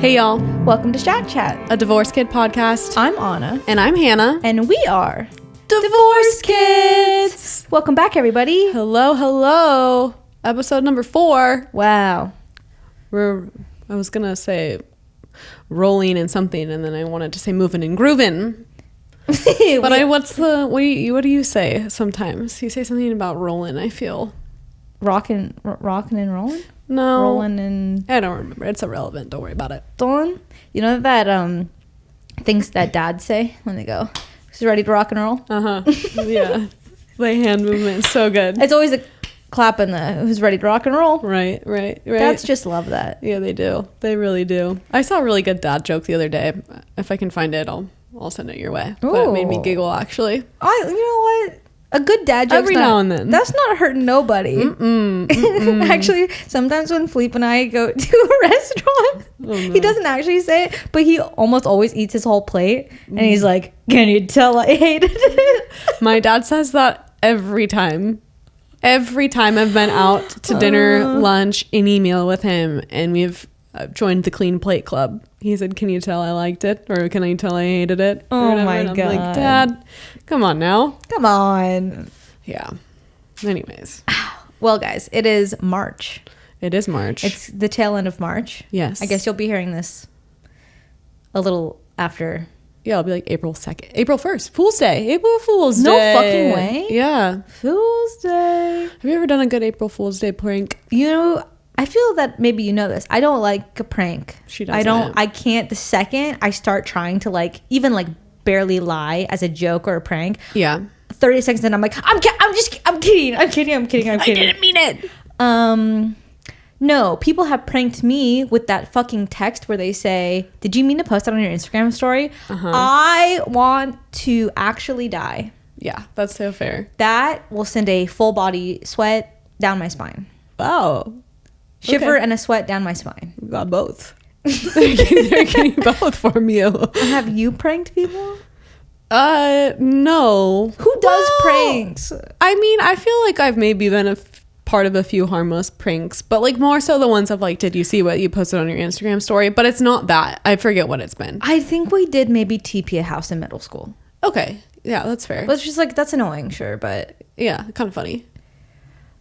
Hey y'all, Welcome to Shack Chat. a Divorce Kid podcast. I'm Anna. And I'm Hannah. And we are Divorce Kids! Welcome back, everybody. Hello. Episode number 4. Wow. I was gonna say rolling and something, and then I wanted to say moving and grooving. But what do you say sometimes? You say something about rolling, I feel. Rocking and rolling? No. Rolling and I don't remember. It's irrelevant. Don't worry about it. rolling? You know that things that dads say when they go, "Who's ready to rock and roll?" Yeah. The hand movement is so good. It's always a clap in the "Who's ready to rock and roll?" Right. Dads just love that. Yeah, they do. They really do. I saw a really good dad joke the other day. If I can find it, I'll send it your way. But it made me Ooh. giggle, actually. You know what? A good dad joke Every now and then. That's not hurting nobody. Actually, sometimes when Philippe and I go to a restaurant, he doesn't actually say it, but he almost always eats his whole plate, and he's like, "Can you tell I hated it?" My dad says that every time. Every time I've been out to dinner, lunch, any meal with him, and we've joined the Clean Plate Club. He said, "Can you tell I liked it?" Or "Can I tell I hated it?" Or Oh whatever. my and I'm God. like, "Dad, come on now." Come on. Yeah. Anyways, Well, guys, it is March. it is March. It's the tail end of March. Yes. I guess you'll be hearing this a little after. Yeah, it'll be like April 2nd. April 1st. Fool's Day. April Fool's No Day. fucking way. Yeah. Fool's Day. Have you ever done a good April Fool's Day prank? You know, I feel that maybe you know this. I don't like a prank. She I don't. doesn't. I can't. The second I start trying to even barely lie as a joke or a prank, Yeah. 30 seconds in, I'm like, I'm kidding. I didn't mean it. No, people have pranked me with that fucking text where they say, "Did you mean to post that on your Instagram story?" I want to actually die. Yeah, that's so fair. That will send a full body sweat down my spine. Wow. Shiver Okay. and a sweat down my spine. We got both. They're getting both from you. Have you pranked people? No. Who does Well, pranks? I mean, I feel like I've maybe been part of a few harmless pranks, but more so the ones of did you see what you posted on your Instagram story? But it's not that. I forget what it's been. I think we did maybe TP a house in middle school. Okay. Yeah, that's fair. But it's just that's annoying, sure, but Yeah, kind of funny.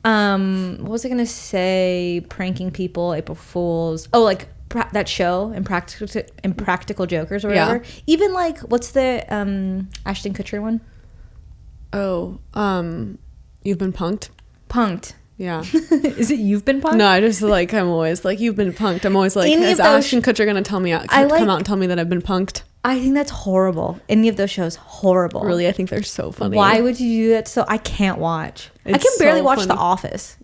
what was I gonna say? Pranking people, April Fools. Oh, that show, Impractical Jokers or whatever. Yeah. Even what's the Ashton Kutcher one? Oh, you've been punked? Punked. Yeah. Is it You've Been Punked? No, I just I'm always you've been punked. I'm always Any is of those Ashton Kutcher gonna tell me come out and tell me that I've been punked? I think that's horrible. Any of those shows, horrible. Really, I think they're so funny. Why would you do that? So I can't watch. I It's can barely so watch funny. The Office.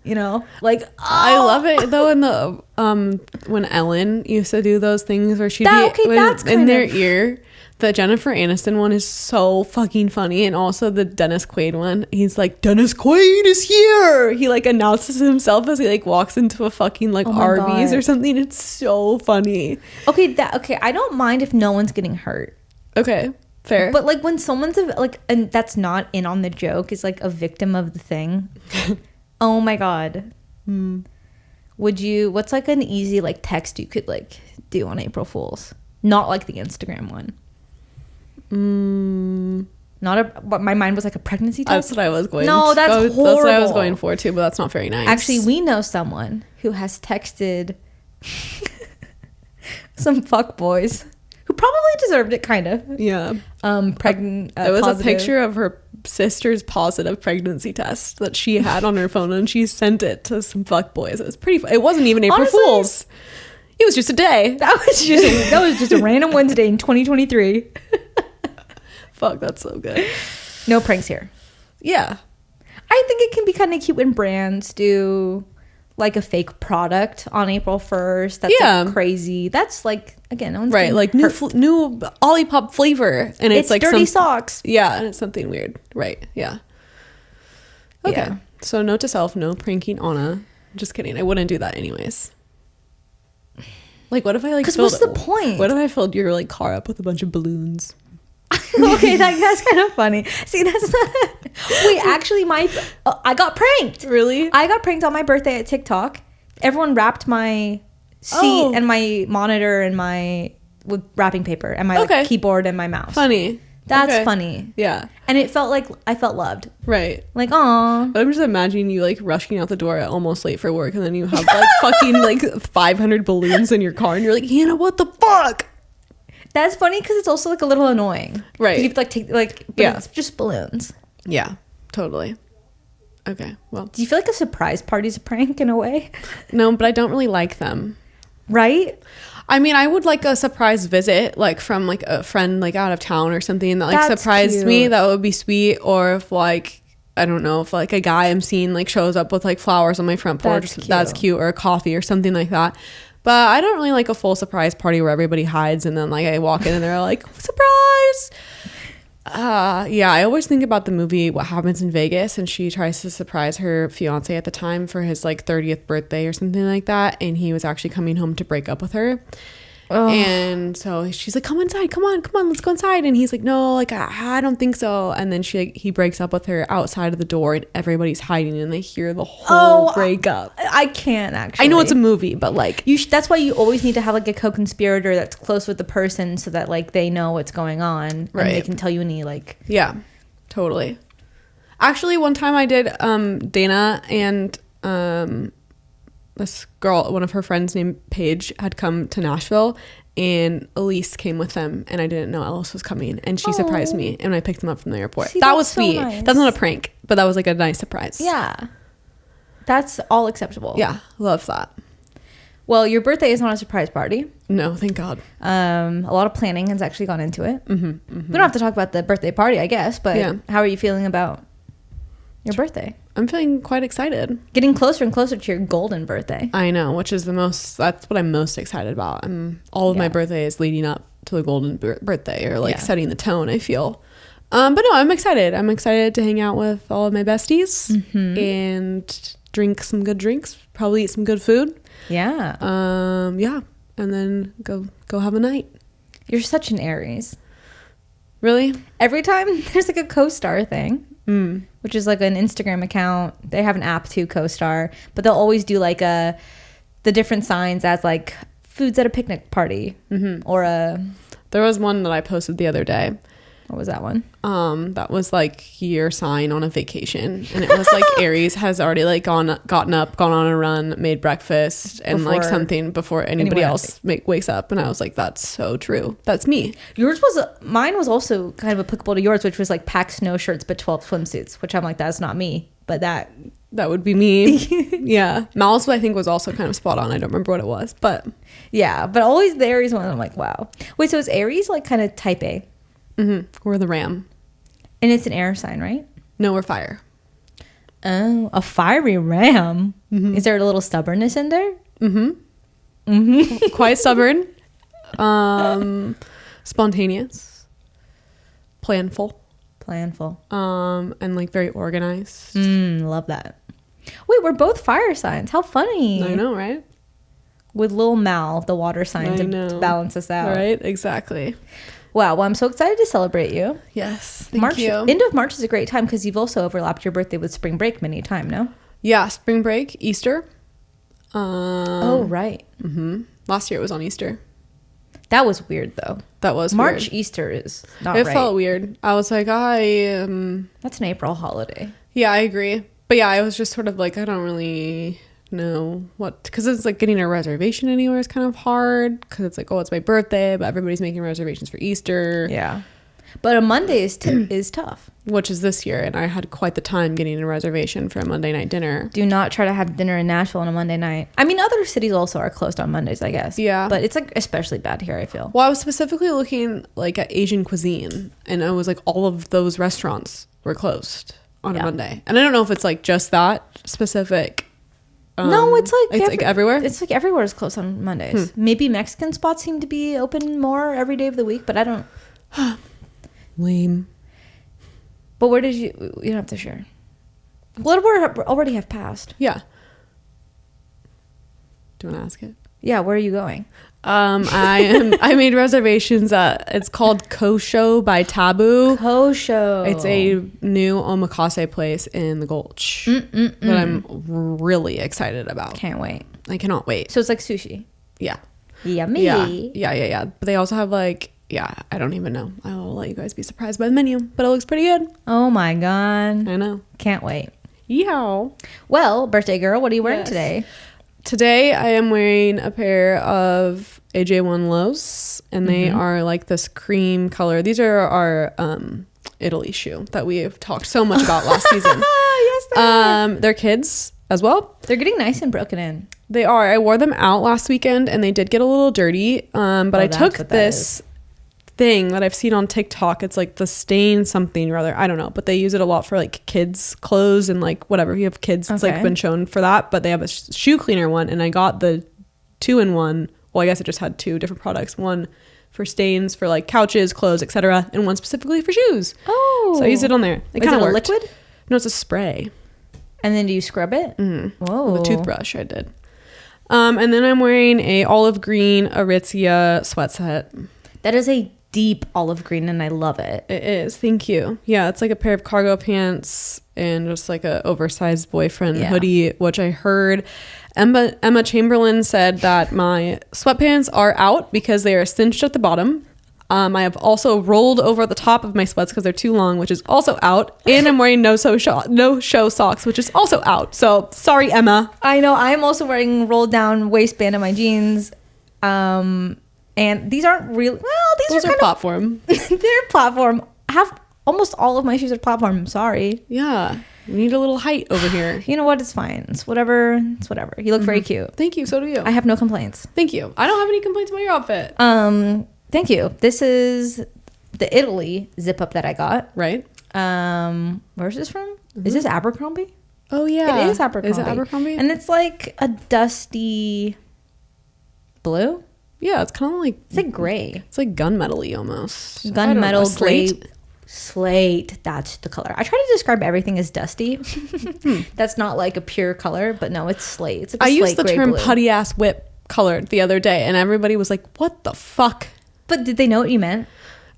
I love it though. In the when Ellen used to do those things where she'd that's in their kind of- ear. The Jennifer Aniston one is so fucking funny, and also the Dennis Quaid one. He's like, "Dennis Quaid is here." He announces himself as he walks into a fucking my Arby's God. or something. It's so funny. Okay, I don't mind if no one's getting hurt. Okay, fair. But when someone's and that's not in on the joke is a victim of the thing. Oh my God. Would you? What's an easy text you could do on April Fools? Not the Instagram one. But my mind was a pregnancy test. That's what I was going. No, that's That's what I was horrible. going for too, but that's not very nice. Actually, we know someone who has texted some fuck boys who probably deserved it, kind of. yeah. Pregnant. It was positive. a picture of her sister's positive pregnancy test that she had on her phone, and she sent it to some fuck boys. It was pretty. It wasn't even April Honestly, Fools. It was just a day. That was just a random Wednesday in 2023. Fuck, that's so good. No pranks here. Yeah. I think it can be kind of cute when brands do a fake product on April 1st. That's crazy. That's again, no one's Right, getting new hurt. new Olipop flavor, and It's dirty socks. Yeah, and it's something weird. Right. Yeah. Okay. Yeah. So note to self: no pranking Anna. Just kidding. I wouldn't do that anyways. What if I 'Cause what's the point? What if I filled your car up with a bunch of balloons? Okay, that's kind of funny. See, that's not. Wait, actually, I got pranked. Really? I got pranked on my birthday at TikTok. Everyone wrapped my seat and my monitor and my with wrapping paper and my like, keyboard and my mouse. Funny. That's funny. Yeah. And it felt like I felt loved. Right. Like, aw. I'm just imagining you like rushing out the door almost late for work, and then you have like fucking like 500 balloons in your car, and you're like, Hannah, what the fuck? That's funny because it's also like a little annoying. Right. You have to like take like, but it's just balloons. Yeah, totally. Okay, well. Do you feel like a surprise party's a prank in a way? No, but I don't really like them. Right? I mean, I would like a surprise visit, like from like a friend like out of town or something that like surprised me. That would be sweet. Or if like, I don't know, if like a guy I'm seeing like shows up with like flowers on my front porch, that's cute. Or a coffee or something like that. But I don't really like a full surprise party where everybody hides and then like I walk in and they're like, surprise. Yeah, I always think about the movie What Happens in Vegas, and she tries to surprise her fiance at the time for his like 30th birthday or something like that, and he was actually coming home to break up with her. And so she's like, come inside, come on, let's go inside. And he's like, no, like I don't think so. And then he breaks up with her outside of the door, and everybody's hiding and they hear the whole breakup. I can't actually. I know it's a movie, but like that's why you always need to have like a co-conspirator that's close with the person so that like they know what's going on, right? And they can tell you any like. Yeah, totally. Actually, one time I did Dana and this girl, one of her friends named Paige, had come to Nashville, and Elise came with them, and I didn't know Elise was coming, and she surprised me, and I picked them up from the airport. That was sweet. So nice. That's not a prank, but that was like a nice surprise. Yeah, that's all acceptable. Yeah, love that. Well, your birthday is not a surprise party. No, thank God. A lot of planning has actually gone into it. We don't have to talk about the birthday party, I guess, but how are you feeling about your birthday? I'm feeling quite excited. Getting closer and closer to your golden birthday. I know, which is that's what I'm most excited about. All of my birthdays leading up to the golden birthday or like setting the tone, I feel. But no, I'm excited. I'm excited to hang out with all of my besties and drink some good drinks, probably eat some good food. Yeah. Yeah. And then go have a night. You're such an Aries. Really? Every time there's like a co-star thing. Which is like an Instagram account. They have an app too, CoStar, but they'll always do like the different signs as like foods at a picnic party or a. There was one that I posted the other day. What was that one? That was like your sign on a vacation, and it was like Aries has already like gotten up, gone on a run, made breakfast, and like something before anybody else wakes up. And I was like, that's so true. That's me. Mine was also kind of applicable to yours, which was like pack snow shirts but 12 swimsuits, which I'm like, that's not me, but that would be me. Yeah, Mal's I think was also kind of spot on. I don't remember what it was, but yeah, but always the Aries one. I'm like, wow. Wait, so is Aries like kind of type A? We're the Ram. And it's an air sign, right? No, we're fire. Oh, a fiery ram. Is there a little stubbornness in there? Quite stubborn. Spontaneous. Planful. And like very organized. Love that. Wait, we're both fire signs. How funny. I know, right? With little Mal, the water sign, to balance us out. Right, exactly. Wow, well, I'm so excited to celebrate you. Yes, thank you. End of March is a great time because you've also overlapped your birthday with spring break many a time, no? Yeah, spring break, Easter. Oh, right. Last year it was on Easter. That was weird, though. That was March weird. Easter is not right. It felt weird. I was like, That's an April holiday. Yeah, I agree. But yeah, I was just sort of like, I don't really know what, because it's like getting a reservation anywhere is kind of hard because it's like, oh, it's my birthday, but everybody's making reservations for Easter. Yeah, but a Monday is tough, which is this year, and I had quite the time getting a reservation for a Monday night dinner. Do not try to have dinner in Nashville on a Monday night. I mean, other cities also are closed on Mondays, I guess. Yeah, but it's like especially bad here, I feel. Well, I was specifically looking like at Asian cuisine, and I was like, all of those restaurants were closed on a Monday, and I don't know if it's like just that specific. No, it's like everywhere. It's like everywhere is closed on Mondays. Maybe Mexican spots seem to be open more every day of the week, but I don't. Lame. But where did you don't have to share. What we already have passed. Yeah. Do you want to ask it? Yeah, where are you going? I made reservations at, it's called Kosho by Taboo. Kosho. It's a new omakase place in the Gulch that I'm really excited about. Can't wait. I cannot wait. So it's like sushi. Yeah. Yummy. Yeah. But they also have like, I don't even know. I will let you guys be surprised by the menu, but it looks pretty good. Oh my God. I know. Can't wait. Yeah. Well, birthday girl, what are you wearing today? Today I am wearing a pair of AJ1 lows, and they are like this cream color. These are our Italy shoe that we have talked so much about last season. Yes, they are. They're kids as well. They're getting nice and broken in. They are. I wore them out last weekend and they did get a little dirty. But I took this thing that I've seen on TikTok. It's like the stain something or other. I don't know, but they use it a lot for like kids clothes and like whatever. You have kids, it's like been shown for that, but they have a shoe cleaner one, and I got the 2-in-1. Well, I guess it just had 2 different products. One for stains for like couches, clothes, etc., and one specifically for shoes. Oh. So I used it on there. It Is kind it of a liquid? No, it's a spray. And then do you scrub it? Whoa. With a toothbrush, I did. And then I'm wearing a olive green Aritzia sweat set. That is a deep olive green, and I love it. It is. Thank you. Yeah, it's like a pair of cargo pants and just like a oversized boyfriend hoodie, which I heard Emma Chamberlain said that my sweatpants are out because they are cinched at the bottom. I have also rolled over the top of my sweats because they're too long, which is also out. And I'm wearing no show socks, which is also out. So sorry, Emma. I know. I'm also wearing rolled down waistband in my jeans. And these aren't really, well, these are platform. They're platform. Almost all of my shoes are platform. I'm sorry. Yeah. We need a little height over here. You know what? It's fine. It's whatever. You look very cute. Thank you. So do you. I have no complaints. Thank you. I don't have any complaints about your outfit. Thank you. This is the Italy zip up that I got. Right. Where's this from? Is this Abercrombie? Oh yeah. It is Abercrombie. Is it Abercrombie? And it's like a dusty blue. Yeah, it's kind of like... It's like gray. It's like gunmetal-y almost. Gunmetal, gray. Slate. That's the color. I try to describe everything as dusty. That's not like a pure color, but no, it's slate. It's like I used the term putty-ass whip colored the other day, and everybody was like, what the fuck? But did they know what you meant?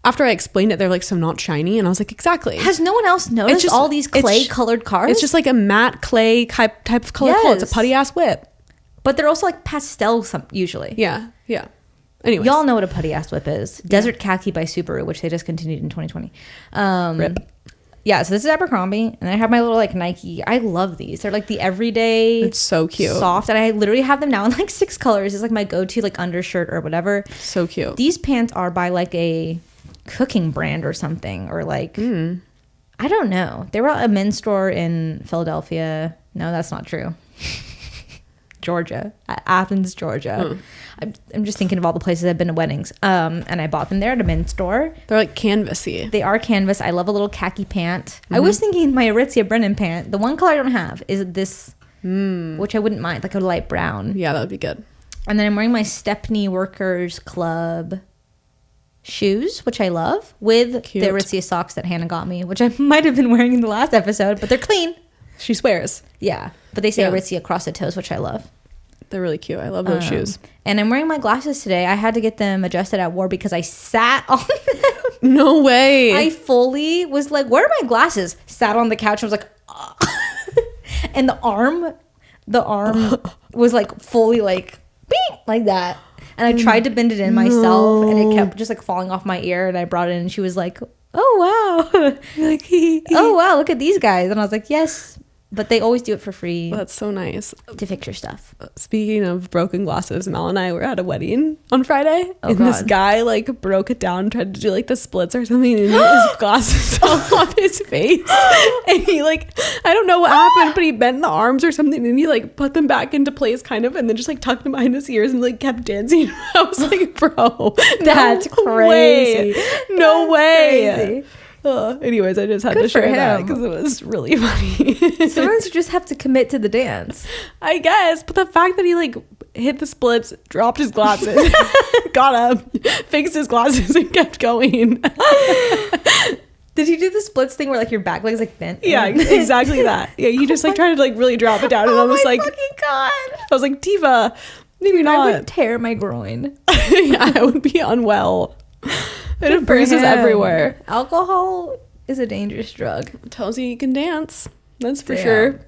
After I explained it, they're like, so not shiny? And I was like, exactly. Has no one else noticed all these clay-colored cars? It's just like a matte clay type of color. Yes. It's a putty-ass whip. But they're also like pastel usually. Yeah. Anyways. Y'all know what a putty ass whip is. Desert Khaki by Subaru, which they discontinued in 2020. Rip. Yeah, so this is Abercrombie, and I have my little like Nike. I love these. They're like the everyday. It's so cute. Soft, and I literally have them now in like 6 colors. It's like my go-to like undershirt or whatever. So cute. These pants are by like a cooking brand or something, or like I don't know. They were at a men's store in Philadelphia. No, that's not true. Georgia, Athens, Georgia. I'm just thinking of all the places I've been to weddings. And I bought them there at a men's store. They're like canvasy. They are canvas. I love a little khaki pant. I was thinking my Aritzia Brennan pant. The one color I don't have is this, which I wouldn't mind, like a light brown. Yeah, that would be good. And then I'm wearing my Stepney Workers Club shoes, which I love, with the Aritzia socks that Hannah got me, which I might have been wearing in the last episode, but they're clean. She swears. Yeah, but they say Aritzia across the toes, which I love. They're really cute. I love those shoes. And I'm wearing my glasses today. I had to get them adjusted at war because I sat on them. No way. I fully was like, where are my glasses? Sat on the couch and was like, and the arm was like fully like, beep, like that. And I tried to bend it in myself, and it kept just like falling off my ear. And I brought it in, and she was like, oh wow. Like, oh wow, look at these guys. And I was like, yes. But they always do it for free. That's so nice. To fix your stuff. Speaking of broken glasses, Mel and I were at a wedding on Friday. And this guy like broke it down, tried to do like the splits or something, and his glasses fell off his face. And he like, I don't know what happened, but he bent the arms or something, and he like put them back into place kind of, and then just like tucked them behind his ears and like kept dancing. I was like, bro, that's crazy. No way. Anyways, I just had to share that because it was really funny. Sometimes you just have to commit to the dance, I guess. But the fact that he like hit the splits, dropped his glasses, got up, fixed his glasses, and kept going. Did you do the splits thing where like your back leg's like bent? Yeah, exactly that. Yeah, he just like tried to like really drop it down, and I was like, fucking God. I was like, Tifa, maybe not. I would tear my groin. Yeah, I would be unwell. It have bruises everywhere. Alcohol is a dangerous drug. Tells you can dance. That's for sure.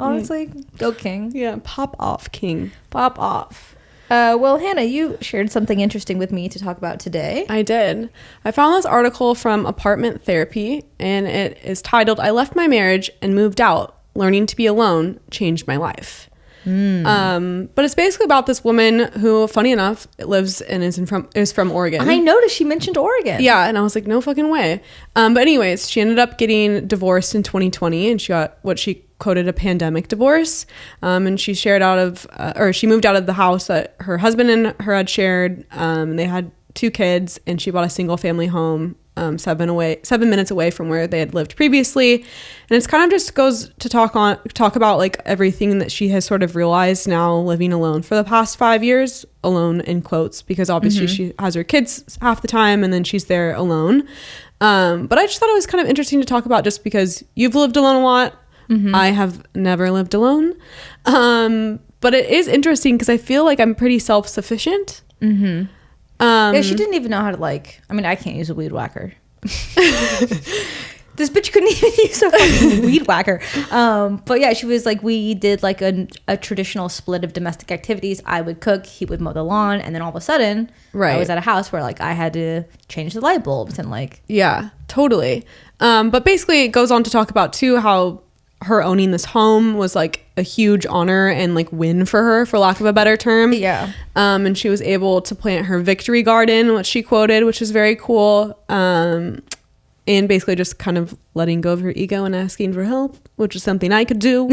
Honestly, go king. Yeah, pop off, king. Pop off. Well, Hannah, you shared something interesting with me to talk about today. I did. I found this article from Apartment Therapy, and it is titled, "I left my marriage and moved out. Learning to be alone changed my life." But it's basically about this woman who, funny enough, lives and is from Oregon. I noticed she mentioned Oregon. Yeah, and I was like, no fucking way. But anyways, she ended up getting divorced in 2020, and she got what she quoted a pandemic divorce. And she shared she moved out of the house that her husband and her had shared. They had 2 kids, and she bought a single family home 7 minutes away from where they had lived previously. And it's kind of just goes to talk about like everything that she has sort of realized now living alone for the past 5 years, alone in quotes, because obviously she has her kids half the time and then she's there alone. But I just thought it was kind of interesting to talk about, just because you've lived alone a lot. I have never lived alone. But it is interesting because I feel like I'm pretty self-sufficient. Yeah, she didn't even know how to I can't use a weed whacker. This bitch couldn't even use a fucking weed whacker. But yeah, she was like, we did like a traditional split of domestic activities. I would cook, he would mow the lawn, and then all of a sudden, I was at a house where like I had to change the light bulbs and like. Yeah, totally. But basically, it goes on to talk about too how her owning this home was like a huge honor and like win for her, for lack of a better term. Yeah. And she was able to plant her victory garden, which she quoted, which is very cool. And basically just kind of letting go of her ego and asking for help, which is something I could do.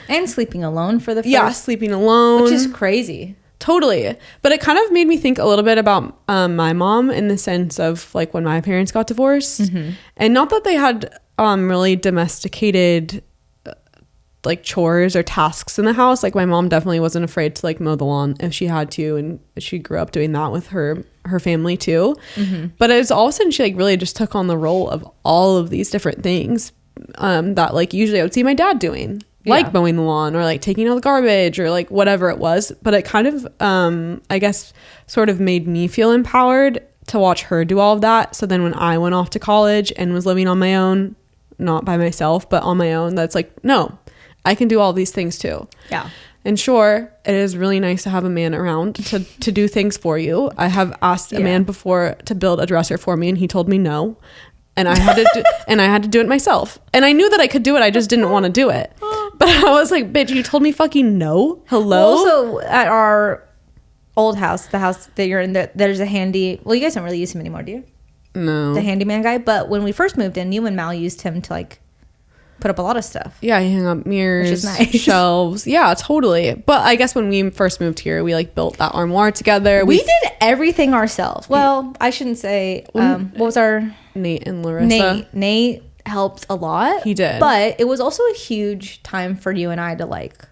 And sleeping alone for the first. Yeah, sleeping alone. Which is crazy. Totally. But it kind of made me think a little bit about my mom, in the sense of like when my parents got divorced. And not that they had really domesticated like chores or tasks in the house. Like my mom definitely wasn't afraid to like mow the lawn if she had to, and she grew up doing that with her family too. But it was all of a sudden she like really just took on the role of all of these different things that like usually I would see my dad doing, like mowing the lawn or like taking out the garbage or like whatever it was. But it kind of I guess sort of made me feel empowered to watch her do all of that. So then when I went off to college and was living on my own, not by myself but on my own, that's like, no, I can do all these things too. Yeah. And sure, it is really nice to have a man around to do things for you. I have asked a man before to build a dresser for me, and he told me no. And I had to do it myself. And I knew that I could do it. I just didn't want to do it. But I was like, bitch, you told me fucking no. Hello? Well, also, at our old house, the house that you're in, there's a handy... Well, you guys don't really use him anymore, do you? No. The handyman guy. But when we first moved in, you and Mal used him to like put up a lot of stuff. Yeah, he hung up mirrors, which is nice. Shelves. Yeah, totally. But I guess when we first moved here, we like built that armoire together. We did everything ourselves. Well, I shouldn't say. What was our Nate and Larissa? Nate helped a lot. He did, but it was also a huge time for you and I to like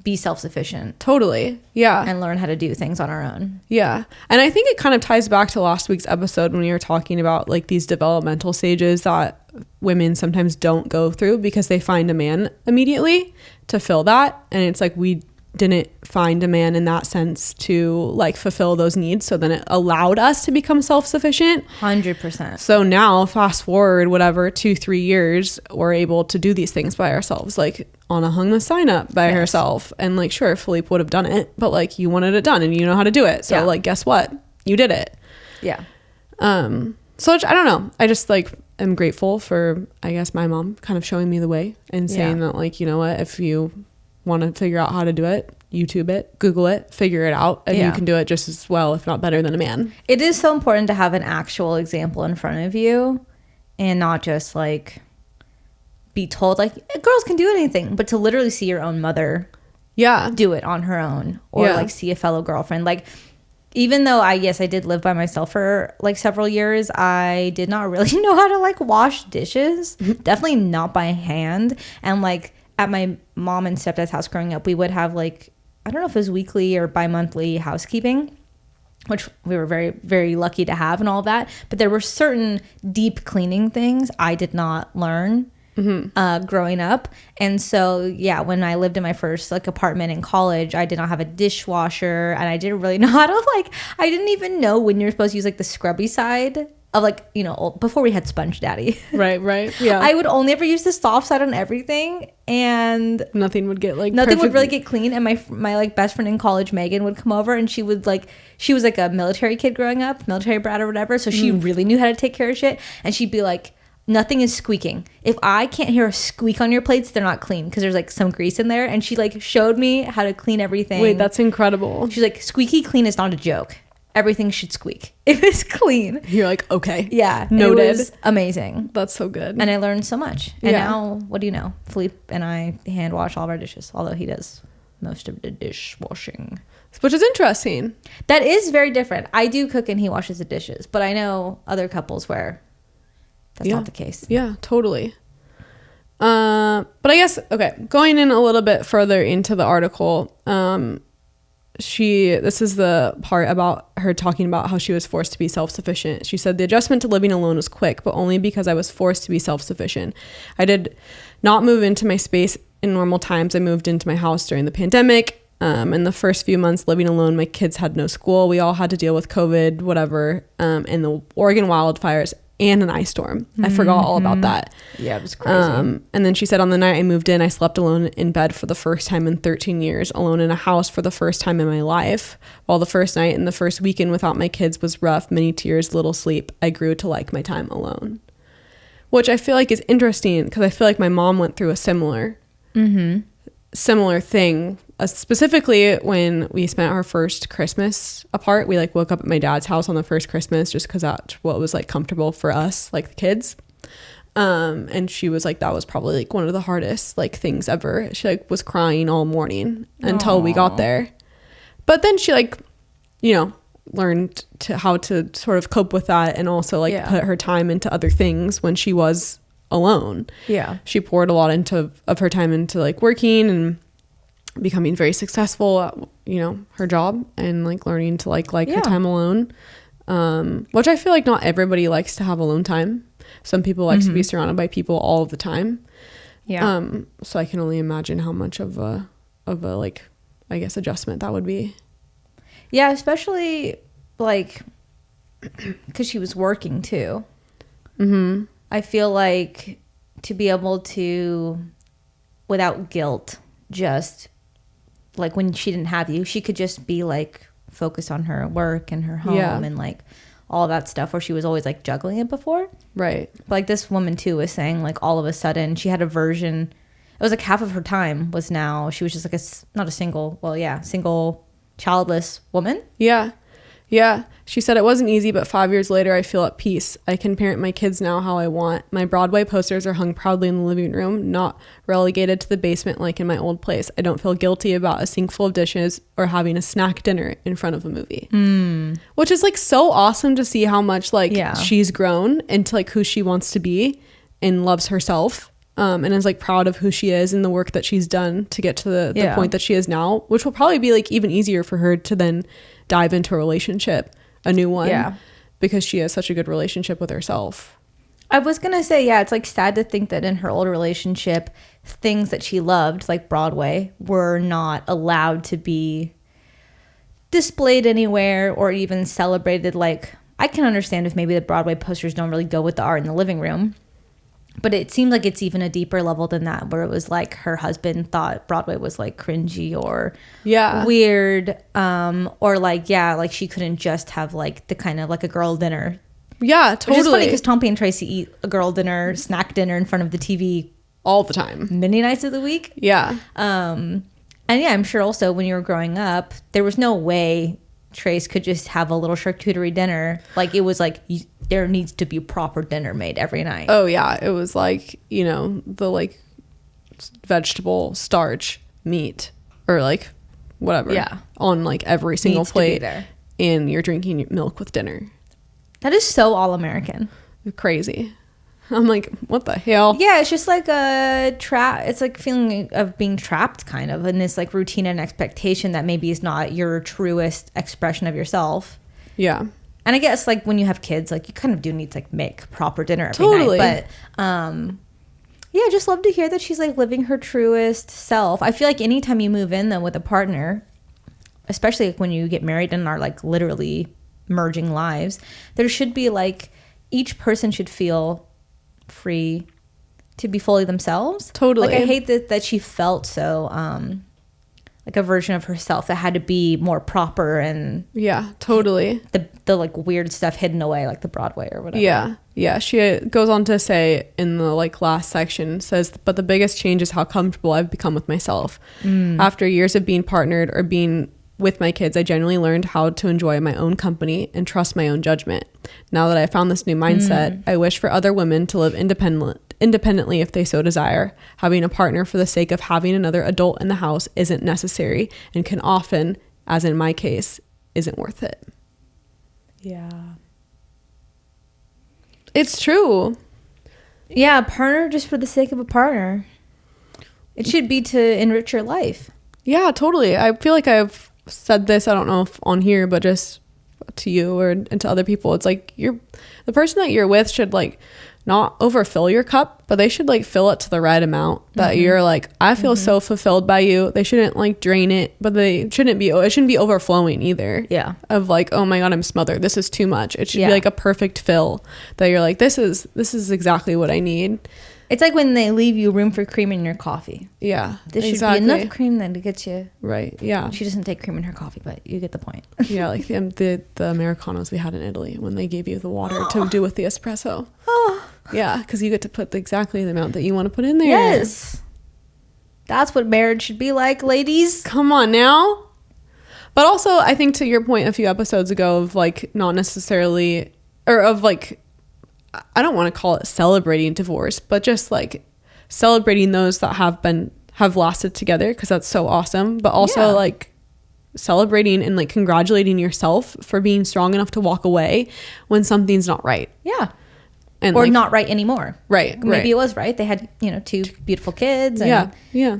be self-sufficient. Totally. Yeah. And learn how to do things on our own. Yeah. And I think it kind of ties back to last week's episode when we were talking about like these developmental stages that women sometimes don't go through because they find a man immediately to fill that. And it's like we didn't find a man in that sense to like fulfill those needs. So then it allowed us to become self-sufficient. 100%. So now fast forward, whatever, 2-3 years, we're able to do these things by ourselves. Like Anna hung the sign up by herself. And like, sure, Philippe would have done it, but like you wanted it done and you know how to do it. So like, guess what? You did it. Yeah. So I don't know. I just like am grateful for, I guess, my mom kind of showing me the way and saying that like, you know what, if you want to figure out how to do it, YouTube it, Google it, figure it out, and you can do it just as well, if not better, than a man. It is so important to have an actual example in front of you and not just like be told like girls can do anything, but to literally see your own mother do it on her own, or like see a fellow girlfriend. Like even though I did live by myself for like several years, I did not really know how to like wash dishes. Definitely not by hand. And like at my mom and stepdad's house growing up, we would have like, I don't know if it was weekly or bi-monthly housekeeping, which we were very, very lucky to have and all that. But there were certain deep cleaning things I did not learn growing up. And so, yeah, when I lived in my first like apartment in college, I did not have a dishwasher, and I didn't really know how to like, I didn't even know when you're supposed to use like the scrubby side of like, before we had Sponge Daddy. Right. Yeah. I would only ever use the soft side on everything, and nothing would get like nothing would really get clean. And my like best friend in college, Megan, would come over, and she was like a military kid growing up, military brat or whatever, so she really knew how to take care of shit. And she'd be like, nothing is squeaking. If I can't hear a squeak on your plates, they're not clean, because there's like some grease in there. And she like showed me how to clean everything. Wait, that's incredible. She's like, squeaky clean is not a joke. Everything should squeak if it's clean. You're like, okay. Yeah. Noted. It was amazing. That's so good. And I learned so much. And Yeah. now, what do you know? Philippe and I hand wash all of our dishes, although he does most of the dishwashing. Which is interesting. That is very different. I do cook and he washes the dishes, but I know other couples where that's not the case. Yeah, totally. But I guess, okay, going in a little bit further into the article, this is the part about her talking about how she was forced to be self-sufficient. She said, the adjustment to living alone was quick, but only because I was forced to be self-sufficient. I did not move into my space in normal times. I moved into my house during the pandemic. In the first few months living alone, my kids had no school. We all had to deal with COVID, whatever, and the Oregon wildfires and an ice storm. I forgot all about that. Yeah, it was crazy. And then she said, on the night I moved in, I slept alone in bed for the first time in 13 years, alone in a house for the first time in my life. While the first night and the first weekend without my kids was rough, many tears, little sleep, I grew to like my time alone. Which I feel like is interesting, because I feel like my mom went through a similar thing. Specifically when we spent our first Christmas apart, we like woke up at my dad's house on the first Christmas just because that's what was like comfortable for us, like the kids. And she was like, that was probably like one of the hardest like things ever. She like was crying all morning until we got there. But then she like, learned how to sort of cope with that, and also like put her time into other things when she was alone. Yeah. She poured a lot of her time into like working and becoming very successful at, her job, and like learning to like her time alone. Which I feel like not everybody likes to have alone time. Some people like to be surrounded by people all of the time. Yeah. So I can only imagine how much of a like, I guess, adjustment that would be. Yeah, especially like because she was working too. I feel like to be able to, without guilt, just like when she didn't have you, she could just be like focused on her work and her home and like all that stuff, where she was always like juggling it before. Right. But like this woman too was saying, like all of a sudden she had a version. It was like half of her time was now, she was just like single childless woman. Yeah. She said, it wasn't easy, but 5 years later, I feel at peace. I can parent my kids now how I want. My Broadway posters are hung proudly in the living room, not relegated to the basement like in my old place. I don't feel guilty about a sink full of dishes or having a snack dinner in front of a movie. Which is like so awesome to see how much like she's grown into like who she wants to be and loves herself. And is like proud of who she is and the work that she's done to get to the point that she is now, which will probably be like even easier for her to then dive into a relationship, a new one, because she has such a good relationship with herself. I was gonna say, it's like sad to think that in her old relationship, things that she loved, like Broadway, were not allowed to be displayed anywhere or even celebrated. Like, I can understand if maybe the Broadway posters don't really go with the art in the living room. But it seemed like it's even a deeper level than that, where it was like her husband thought Broadway was like cringy or weird, or like like she couldn't just have like the kind of like a girl dinner. Yeah, totally. Which is funny because Tommy and Tracy eat a girl dinner, snack dinner in front of the TV all the time, many nights of the week. Yeah. And I'm sure also when you were growing up, there was no way Trace could just have a little charcuterie dinner. Like it was like there needs to be proper dinner made every night. Oh yeah, it was like, the like vegetable, starch, meat, or like whatever on like every single plate, and you're drinking milk with dinner. That is so all American. Crazy. I'm like, what the hell? Yeah, it's just like a trap. It's like feeling of being trapped kind of in this like routine and expectation that maybe is not your truest expression of yourself. Yeah. And I guess like when you have kids, like you kind of do need to like make proper dinner every night. But I just love to hear that she's like living her truest self. I feel like anytime you move in though with a partner, especially like when you get married and are like literally merging lives, there should be like each person should feel free to be fully themselves. Totally. Like I hate that she felt so like a version of herself that had to be more proper and Yeah, totally. the like weird stuff hidden away, like the Broadway or whatever. Yeah, she goes on to say in the like last section, says, but the biggest change is how comfortable I've become with myself. After years of being partnered or being with my kids, I genuinely learned how to enjoy my own company and trust my own judgment. Now that I found this new mindset, I wish for other women to live independently if they so desire. Having a partner for the sake of having another adult in the house isn't necessary and can often, as in my case, isn't worth it. Yeah. It's true. Yeah, a partner just for the sake of a partner. It should be to enrich your life. Yeah, totally. I feel like I've said this, I don't know if on here, but just to you or and to other people, it's like the person that you're with should like not overfill your cup, but they should like fill it to the right amount that you're like, I feel so fulfilled by you. They shouldn't like drain it, but it shouldn't be overflowing either. Yeah. Of like, oh my God, I'm smothered. This is too much. It should be like a perfect fill that you're like, this is exactly what I need. It's like when they leave you room for cream in your coffee. Yeah. There should be enough cream then to get you. Right. Yeah. She doesn't take cream in her coffee, but you get the point. Yeah, like the Americanos we had in Italy when they gave you the water to do with the espresso. Oh. Yeah, because you get to put exactly the amount that you want to put in there. Yes. That's what marriage should be like, ladies. Come on now. But also, I think to your point a few episodes ago of like not necessarily, or of like, I don't want to call it celebrating divorce, but just like celebrating those that have lasted together, because that's so awesome. But also like celebrating and like congratulating yourself for being strong enough to walk away when something's not right. Yeah. And or like, not right anymore. Right. Maybe it was right. They had, 2 beautiful kids. And Yeah.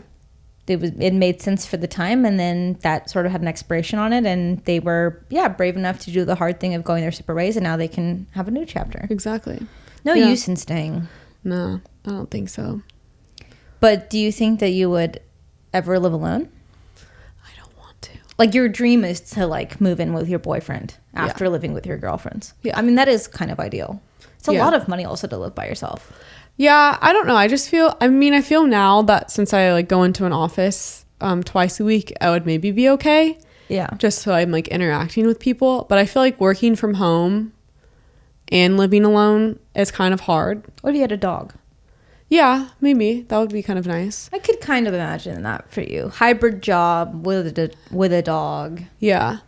it made sense for the time, and then that sort of had an expiration on it, and they were brave enough to do the hard thing of going their separate ways, and now they can have a new chapter. Exactly. No use in staying. No, I don't think so. But do you think that you would ever live alone? I don't want to. Like your dream is to like move in with your boyfriend after living with your girlfriends. Yeah. I mean, that is kind of ideal. It's a lot of money also to live by yourself. Yeah, I don't know. I feel now that since I like go into an office twice a week, I would maybe be okay. Yeah. Just so I'm like interacting with people. But I feel like working from home and living alone is kind of hard. What if you had a dog? Yeah, maybe. That would be kind of nice. I could kind of imagine that for you. Hybrid job with a dog. Yeah.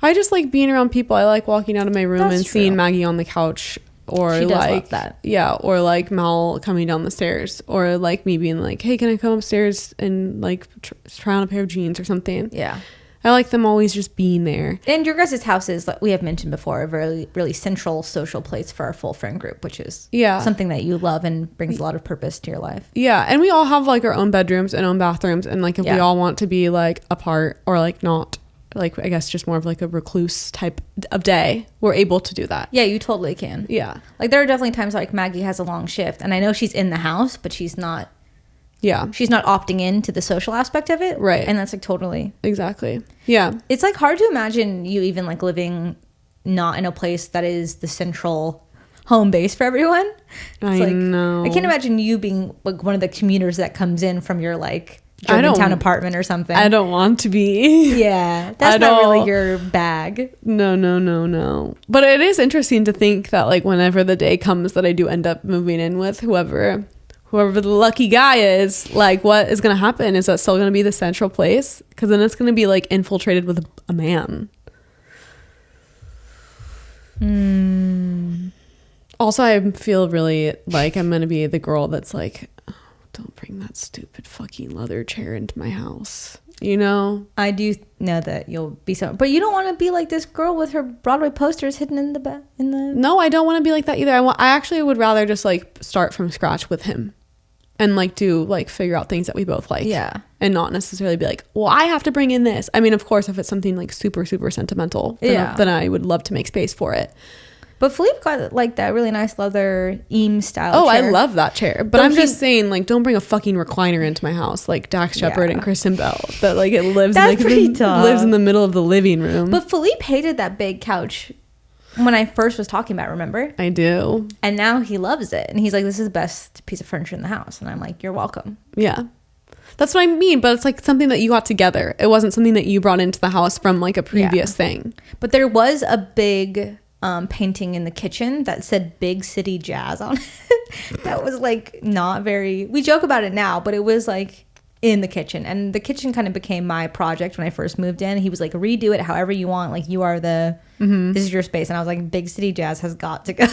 I just like being around people. I like walking out of my room and seeing Maggie on the couch. Or she does like love that. Yeah, or like Mal coming down the stairs, or like me being like, hey, can I come upstairs and like try on a pair of jeans or something. Yeah, I like them always just being there. And your guys' house is, like we have mentioned before, a really, really central social place for our full friend group, which is something that you love and brings a lot of purpose to your life. Yeah, and we all have like our own bedrooms and own bathrooms, and like if we all want to be like apart or like not, like I guess just more of like a recluse type of day, we're able to do that. Yeah, you totally can. Yeah. Like there are definitely times like Maggie has a long shift and I know she's in the house, but she's not opting into the social aspect of it. Right. And that's like totally. Exactly. Yeah. It's like hard to imagine you even like living not in a place that is the central home base for everyone. I know. I can't imagine you being like one of the commuters that comes in from your like Germantown apartment or something. I don't want to be. Yeah, that's not really your bag. No. But it is interesting to think that like whenever the day comes that I do end up moving in with whoever the lucky guy is, like what is going to happen? Is that still going to be the central place? Because then it's going to be like infiltrated with a man. Also, I feel really like I'm going to be the girl that's like, don't bring that stupid fucking leather chair into my house. You know? I do know that you'll be so, but you don't want to be like this girl with her Broadway posters hidden in the No, I don't want to be like that either. I actually would rather just like start from scratch with him and like figure out things that we both like. Yeah. And not necessarily be like, well, I have to bring in this. I mean, of course, if it's something like super, super sentimental, then I would love to make space for it. But Philippe got like that really nice leather Eames style chair. I love that chair. But I'm just saying, like, don't bring a fucking recliner into my house like Dax Shepard and Kristen Bell. That like it lives lives in the middle of the living room. But Philippe hated that big couch when I first was talking about, remember? I do. And now he loves it. And he's like, this is the best piece of furniture in the house. And I'm like, you're welcome. Yeah. That's what I mean. But it's like something that you got together. It wasn't something that you brought into the house from like a previous thing. But there was a big painting in the kitchen that said Big City Jazz on it. That was like not very, we joke about it now, but it was like in the kitchen. And the kitchen kind of became my project when I first moved in. He was like, redo it however you want. Like you are this is your space. And I was like, Big City Jazz has got to go.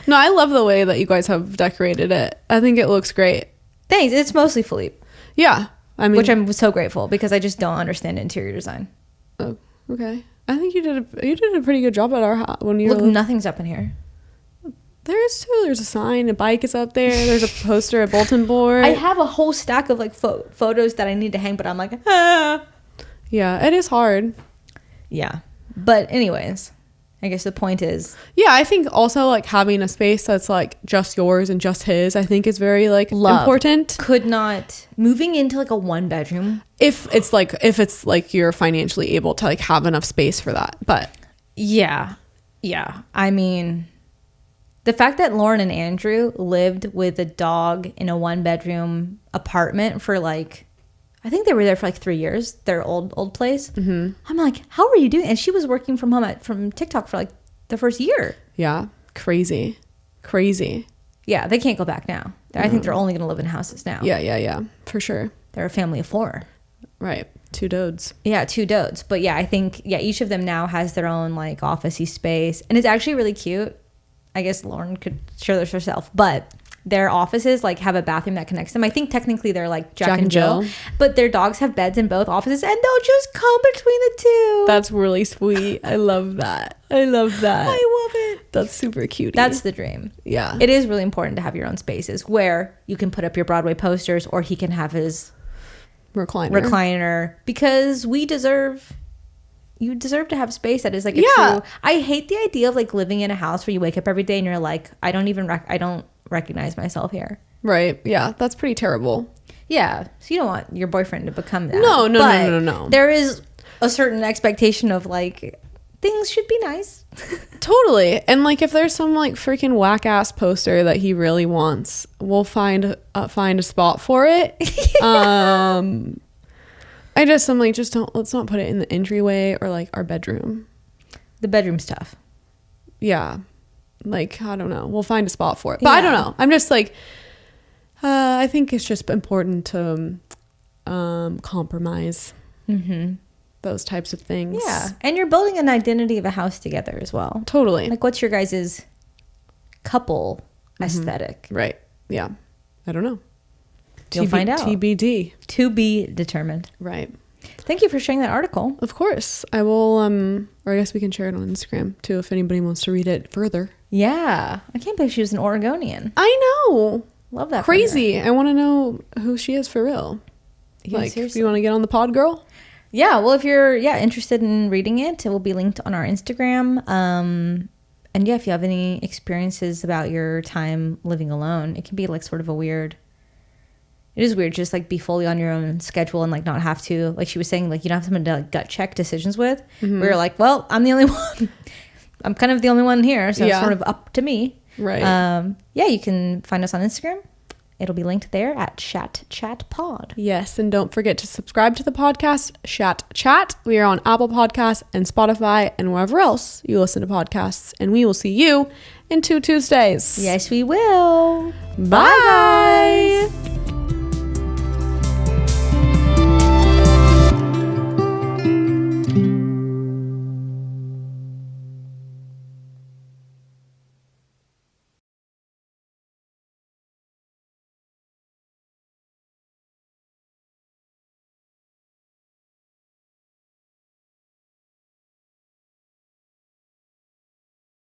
No, I love the way that you guys have decorated it. I think it looks great. Thanks. It's mostly Philippe. Yeah. I mean, which I'm so grateful because I just don't understand interior design. Oh, okay. I think you did a pretty good job at our house when you look. Nothing's up in here. There's a sign, a bike is up there. There's a poster, a bulletin board. I have a whole stack of like photos that I need to hang, but I'm like, ah. Yeah, it is hard. Yeah, but anyways, I guess the point is, yeah, I think also like having a space that's like just yours and just his, I think is very like important. Could not moving into like a 1-bedroom if it's like you're financially able to like have enough space for that. But yeah, I mean, the fact that Lauren and Andrew lived with a dog in a 1-bedroom apartment for like, I think they were there for like 3 years, their old place. Mm-hmm. I'm like, how are you doing? And she was working from home from TikTok for like the first year. Yeah. Crazy. Yeah. They can't go back now. I think they're only going to live in houses now. Yeah. For sure. They're a family of 4. Right. 2 dodes. Yeah. 2 dodes. But yeah, I think, each of them now has their own like office-y space. And it's actually really cute. I guess Lauren could share this herself, but their offices like have a bathroom that connects them. I think technically they're like Jack and Jill, but their dogs have beds in both offices and they'll just come between the two. That's really sweet. I love that. I love it. That's super cute. That's the dream. Yeah. It is really important to have your own spaces where you can put up your Broadway posters or he can have his recliner because you deserve to have space that is like a true. I hate the idea of like living in a house where you wake up every day and you're like, I don't recognize myself here. Right. Yeah. That's pretty terrible. Yeah. So you don't want your boyfriend to become that. No. There is a certain expectation of like things should be nice. Totally. And like if there's some like freaking whack ass poster that he really wants, we'll find a spot for it. I'm like, let's not put it in the entryway or like our bedroom. The bedroom's tough. Yeah. Like, I don't know. We'll find a spot for it. But I don't know. I'm just like, I think it's just important to compromise those types of things. Yeah. And you're building an identity of a house together as well. Totally. Like, what's your guys' couple aesthetic? Right. Yeah. I don't know. You'll find out. TBD. To be determined. Right. Thank you for sharing that article. Of course. I will, or I guess we can share it on Instagram too if anybody wants to read it further. Yeah. I can't believe she was an Oregonian. I know. Love that. Crazy. I want to know who she is for real. Yeah, like, seriously. you want to get on the pod, girl? Yeah. Well, if you're interested in reading it will be linked on our Instagram. And yeah, if you have any experiences about your time living alone, it can be like sort of it is weird just like be fully on your own schedule and like not have to, like she was saying, like you don't have someone to like, gut check decisions with. We were like, well, I'm the only one. I'm kind of the only one here, so it's sort of up to me. Right. Yeah, you can find us on Instagram. It'll be linked there at Chat Pod. Yes, and don't forget to subscribe to the podcast, Chat. We are on Apple Podcasts and Spotify and wherever else you listen to podcasts. And we will see you in 2 Tuesdays. Yes, we will. Bye.